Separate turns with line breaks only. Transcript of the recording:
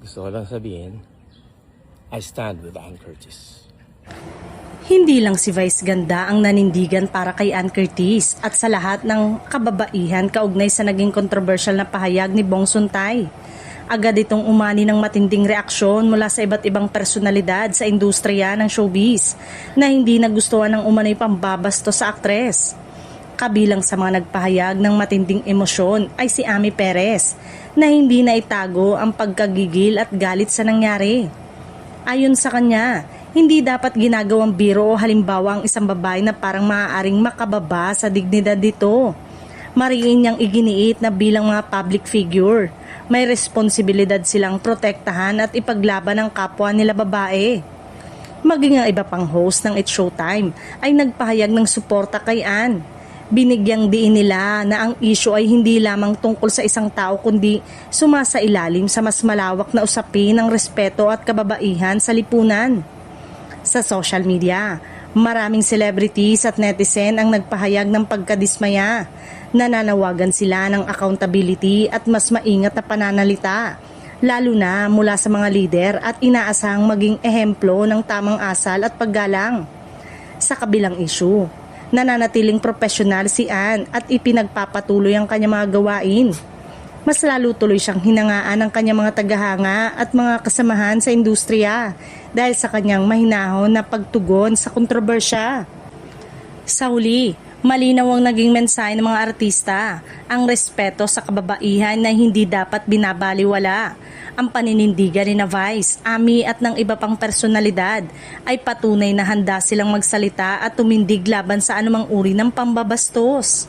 Gusto ko lang sabihin, I stand with Ann Curtis.
Hindi lang si Vice Ganda ang nanindigan para kay Ann Curtis at sa lahat ng kababaihan kaugnay sa naging controversial na pahayag ni Bong Suntay. Agad itong umani ng matinding reaksyon mula sa iba't ibang personalidad sa industriya ng showbiz na hindi nagustuhan ng umano'y pambabasto sa aktres. Kabilang sa mga nagpahayag ng matinding emosyon ay si Ami Perez na hindi na itago ang pagkagigil at galit sa nangyari. Ayon sa kanya, hindi dapat ginagawang biro o halimbawa ang isang babae na parang maaaring makababa sa dignidad dito. Mariin niyang iginiit na bilang mga public figure, may responsibilidad silang protektahan at ipaglaban ang kapwa nila babae. Maging ang iba pang host ng It's Showtime ay nagpahayag ng suporta kay Ann. Binigyang diin nila na ang issue ay hindi lamang tungkol sa isang tao kundi sumasailalim sa mas malawak na usapin ng respeto at kababaihan sa lipunan. Sa social media, maraming celebrities at netizen ang nagpahayag ng pagkadismaya. Nananawagan sila ng accountability at mas maingat na pananalita, lalo na mula sa mga lider at inaasahang maging ehemplo ng tamang asal at paggalang. Sa kabilang issue, nananatiling profesional si Ann at ipinagpapatuloy ang kanyang mga gawain. Mas lalo tuloy siyang hinangaan ng kanyang mga tagahanga at mga kasamahan sa industriya dahil sa kanyang mahinahon na pagtugon sa kontrobersya. Sa huli, malinaw ang naging mensahe ng mga artista, ang respeto sa kababaihan na hindi dapat binabaliwala. Ang paninindigan ni Vice, Ami at ng iba pang personalidad ay patunay na handa silang magsalita at tumindig laban sa anumang uri ng pambabastos.